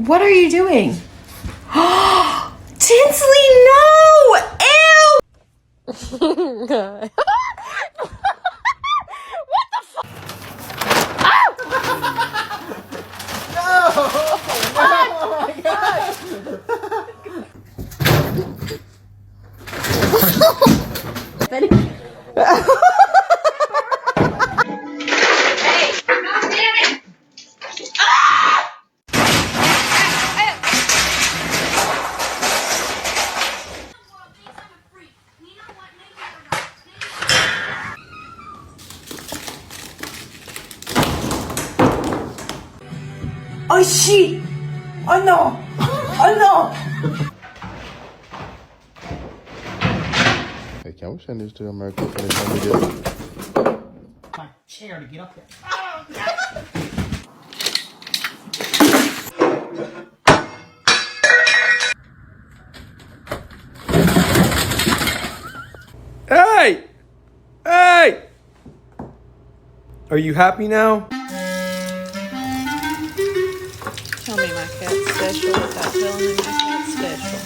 What are you doing? Tinsley, no! Ew! Oh shit! Oh no! Oh no! Hey, can we send this to America for the time we do? My chair to get up there. Hey! Hey! Are you happy now? Tell me my cat's special without telling me my cat's special.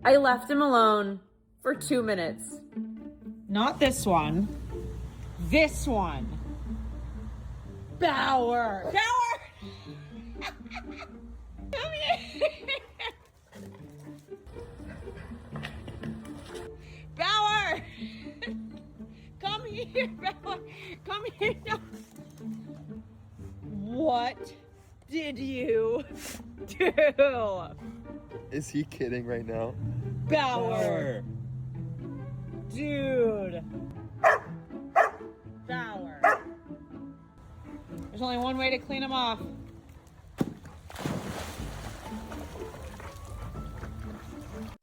I left him alone for 2 minutes. Not this one. This one. Bauer. Bauer! Come here. Bauer! Come here, Bauer. Come here. No. What did you do? Is he kidding right now? Bauer. Dude. Bauer. There's only one way to clean him off.